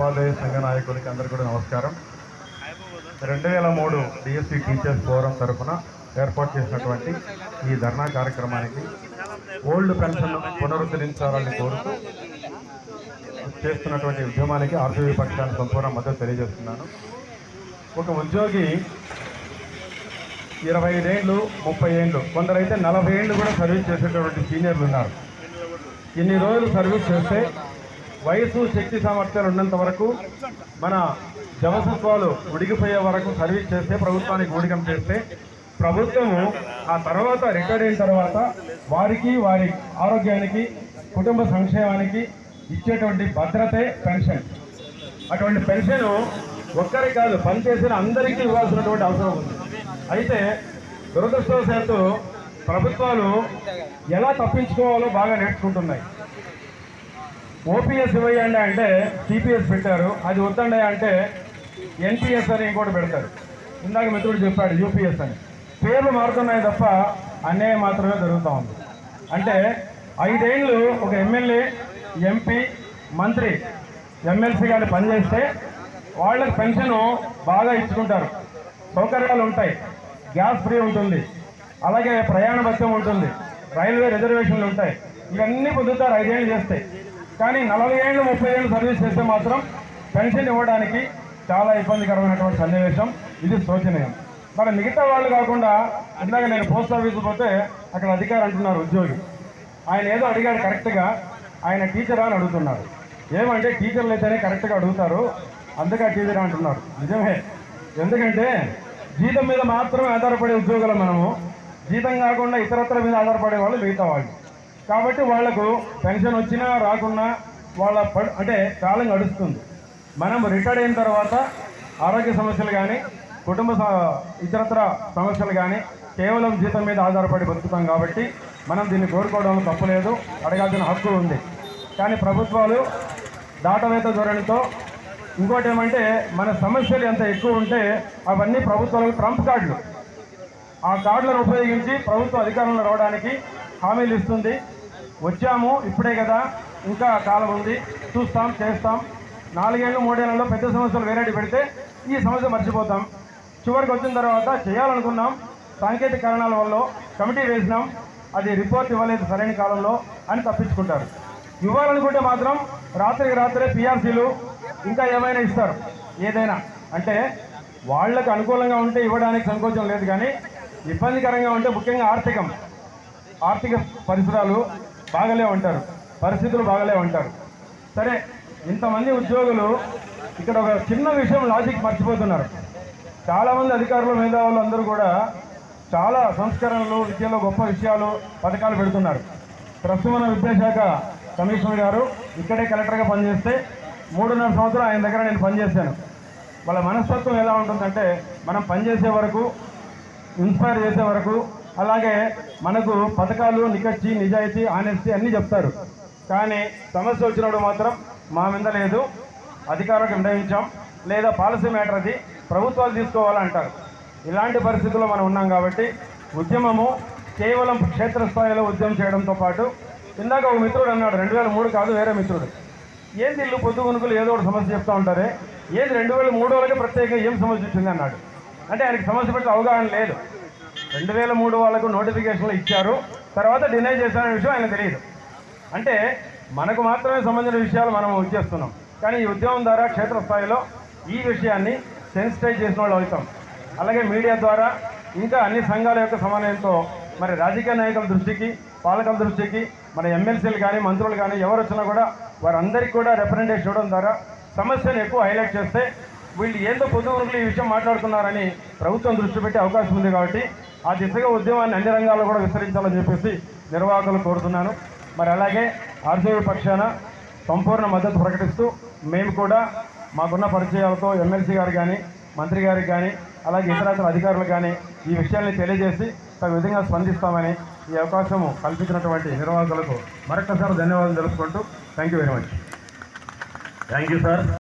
ఉపాధ్యాయ సంఘ నాయకులకి అందరికీ కూడా నమస్కారం. 2003 డిఎస్సి టీచర్స్ ఫోరం తరఫున ఏర్పాటు చేసినటువంటి ఈ ధర్నా కార్యక్రమానికి ఓల్డ్ పెన్షన్ పునరుద్ధరించాలని కోరుతూ చేస్తున్నటువంటి ఉద్యమానికి ఆర్సీవీ పక్షాన్ని సంపూర్ణ మద్దతు తెలియజేస్తున్నాను. ఒక ఉద్యోగి 25 ఏళ్ళు 30 ఏళ్ళు కొందరైతే 40 ఏళ్ళు కూడా సర్వీస్ చేసేటటువంటి సీనియర్లు ఉన్నారు. ఇన్ని రోజులు సర్వీస్ చేస్తే వయసు శక్తి సామర్థ్యాలు ఉన్నంత వరకు మన జవసత్వాలు ఉడికిపోయే వరకు సర్వీస్ చేస్తే ప్రభుత్వానికి ఊడికం చేస్తే ప్రభుత్వము ఆ తర్వాత రిటైర్ అయిన తర్వాత వారికి వారి ఆరోగ్యానికి కుటుంబ సంక్షేమానికి ఇచ్చేటువంటి భద్రతే పెన్షన్. అటువంటి పెన్షన్ ఒక్కరికి కాదు పనిచేసిన అందరికీ ఇవ్వాల్సినటువంటి అవసరం ఉంది. అయితే దురదృష్టవశాత్తు ప్రభుత్వాలు ఎలా తప్పించుకోవాలో బాగా నేర్చుకుంటున్నాయి. ఓపీఎస్ ఇవ్వండి అంటే సిపిఎస్ పెట్టారు, అది వద్దండి అంటే ఎన్పిఎస్ అని ఇంకోటి పెడతారు. ఇందాక మిత్రుడు చెప్పాడు యూపీఎస్ అని. పేర్లు మారుతున్నాయి తప్ప అన్యాయం మాత్రమే జరుగుతూ ఉంది. అంటే 5 ఏళ్ళు ఒక ఎమ్మెల్యే, ఎంపీ, మంత్రి, ఎమ్మెల్సీ గారిని పనిచేస్తే వాళ్ళకి పెన్షన్ బాగా ఇచ్చుకుంటారు, సౌకర్యాలు ఉంటాయి, గ్యాస్ ఫ్రీ ఉంటుంది, అలాగే ప్రయాణ భత్యం ఉంటుంది, రైల్వే రిజర్వేషన్లు ఉంటాయి, ఇవన్నీ పొందుతారు 5 ఏళ్ళు చేస్తే. కానీ 40 ఏళ్ళు 30 ఏళ్ళు సర్వీస్ చేస్తే మాత్రం పెన్షన్ ఇవ్వడానికి చాలా ఇబ్బందికరమైనటువంటి సన్నివేశం. ఇది శోచనీయం. మరి మిగతా వాళ్ళు కాకుండా ఇందాక నేను పోస్ట్ ఆఫీస్కి పోతే అక్కడ అధికారి అంటున్నారు ఉద్యోగి, ఆయన ఏదో అడిగాడు కరెక్ట్గా, ఆయన టీచరా అని అడుగుతున్నారు. ఏమంటే టీచర్లు అయితేనే కరెక్ట్గా అడుగుతారు, అందుకే టీచర్ అంటున్నారు. నిజమే, ఎందుకంటే జీతం మీద మాత్రమే ఆధారపడే ఉద్యోగులు మనము, జీతం కాకుండా ఇతరత్ర మీద ఆధారపడే వాళ్ళు మిగతా వాళ్ళు. కాబట్టి వాళ్లకు పెన్షన్ వచ్చినా రాకున్నా వాళ్ళ అంటే కాలం గడుస్తుంది. మనం రిటైర్ అయిన తర్వాత ఆరోగ్య సమస్యలు కానీ కుటుంబ ఇతరత్ర సమస్యలు కానీ కేవలం జీతం మీద ఆధారపడి బతుకుతాం. కాబట్టి మనం దీన్ని కోరుకోవడంలో తప్పులేదు, అడగాల్సిన హక్కు ఉంది. కానీ ప్రభుత్వాలు దాటవేత ధోరణితో ఇంకోటి ఏమంటే మన సమస్యలు ఎంత ఎక్కువ ఉంటే అవన్నీ ప్రభుత్వాలకు ట్రంప్ కార్డులు, ఆ కార్డులను ఉపయోగించి ప్రభుత్వ అధికారంలో రావడానికి హామీలు ఇస్తుంది. వచ్చాము ఇప్పుడే కదా, ఇంకా కాలం ఉంది, చూస్తాం చేస్తాం, 4 ఏళ్ళు 3 ఏళ్లలో పెద్ద సమస్యలు వేరేటి పెడితే ఈ సమస్య మర్చిపోతాం. చివరికి వచ్చిన తర్వాత చేయాలనుకున్నాం, సాంకేతిక కారణాల వల్ల కమిటీ వేసినాం, అది రిపోర్ట్ ఇవ్వలేదు సరైన కాలంలో అని తప్పించుకుంటారు. ఇవ్వాలనుకుంటే మాత్రం రాత్రికి రాత్రే పిఆర్సీలు ఇంకా ఏమైనా ఇస్తారు. ఏదైనా అంటే వాళ్లకు అనుకూలంగా ఉంటే ఇవ్వడానికి సంకోచం లేదు, కానీ ఇబ్బందికరంగా ఉంటే ముఖ్యంగా ఆర్థిక పరిసరాలు బాగలే ఉంటారు, పరిస్థితులు బాగలే ఉంటారు. సరే, ఇంతమంది ఉద్యోగులు ఇక్కడ ఒక చిన్న విషయం లాజిక్ మర్చిపోతున్నారు. చాలామంది అధికారులు మేధావులు అందరూ కూడా చాలా సంస్కరణలు, విద్యలో గొప్ప విషయాలు, పథకాలు పెడుతున్నారు. ప్రస్తుతం మన విద్యాశాఖ కమిషనర్ గారు ఇక్కడే కలెక్టర్గా పనిచేస్తే 3.5 సంవత్సరాలు ఆయన దగ్గర నేను పనిచేశాను. వాళ్ళ మనస్తత్వం ఎలా ఉంటుందంటే మనం పనిచేసే వరకు, ఇన్స్పైర్ చేసే వరకు, అలాగే మనకు పథకాలు నికచ్చి నిజాయితీ ఆనెస్టీ అన్నీ చెప్తారు. కానీ సమస్య వచ్చినప్పుడు మాత్రం మా మీద లేదు, అధికారులకు నిర్ణయించాం, లేదా పాలసీ మ్యాటర్ అది ప్రభుత్వాలు తీసుకోవాలంటారు. ఇలాంటి పరిస్థితుల్లో మనం ఉన్నాం. కాబట్టి ఉద్యమము కేవలం క్షేత్రస్థాయిలో ఉద్యమం చేయడంతో పాటు, ఇందాక ఒక మిత్రుడు అన్నాడు 2003 కాదు వేరే మిత్రుడు, ఏంది ఇల్లు పొద్దుగునుకులు ఏదో ఒక సమస్య చెప్తూ ఉంటారే, ఏది 2003 వాళ్ళకి ప్రత్యేకంగా ఏం సమస్య వచ్చింది అన్నాడు. అంటే ఆయనకి సమస్య పట్ల అవగాహన లేదు. 2003 వాళ్ళకు నోటిఫికేషన్లు ఇచ్చారు, తర్వాత డినై చేశారనే విషయం ఆయన తెలియదు. అంటే మనకు మాత్రమే సంబంధించిన విషయాలు మనం ఇచ్చేస్తున్నాం. కానీ ఈ ఉద్యమం ద్వారా క్షేత్రస్థాయిలో ఈ విషయాన్ని సెన్సిటైజ్ చేసిన వాళ్ళు అవుతాం. అలాగే మీడియా ద్వారా ఇంకా అన్ని సంఘాల యొక్క సమన్వయంతో మరి రాజకీయ నాయకుల దృష్టికి, పాలకుల దృష్టికి, మన ఎమ్మెల్సీలు కానీ మంత్రులు కానీ ఎవరు వచ్చినా కూడా వారందరికీ కూడా రిప్రజెంటేషన్ ఇవ్వడం ద్వారా సమస్యను ఎక్కువ హైలైట్ చేస్తే వీళ్ళు ఏందో పొద్దుగునుకులు ఈ విషయం మాట్లాడుతున్నారని ప్రభుత్వం దృష్టి పెట్టే అవకాశం ఉంది. కాబట్టి ఆ దిశగా ఉద్యమాన్ని అన్ని రంగాల్లో కూడా విస్తరించాలని చెప్పేసి నిర్వాహకులు కోరుతున్నాను. మరి అలాగే ఆర్సీవీ పక్షాన సంపూర్ణ మద్దతు ప్రకటిస్తూ మేము కూడా మాకున్న పరిచయాలతో ఎమ్మెల్సీ గారు కానీ, మంత్రి గారికి కానీ, అలాగే ఇతర అధికారులు కానీ ఈ విషయాన్ని తెలియజేసి తగు విధంగా స్పందిస్తామని ఈ అవకాశము కల్పించినటువంటి నిర్వాహకులకు మరొకసారి ధన్యవాదాలు తెలుపుకుంటూ thank you very much. Thank you sir.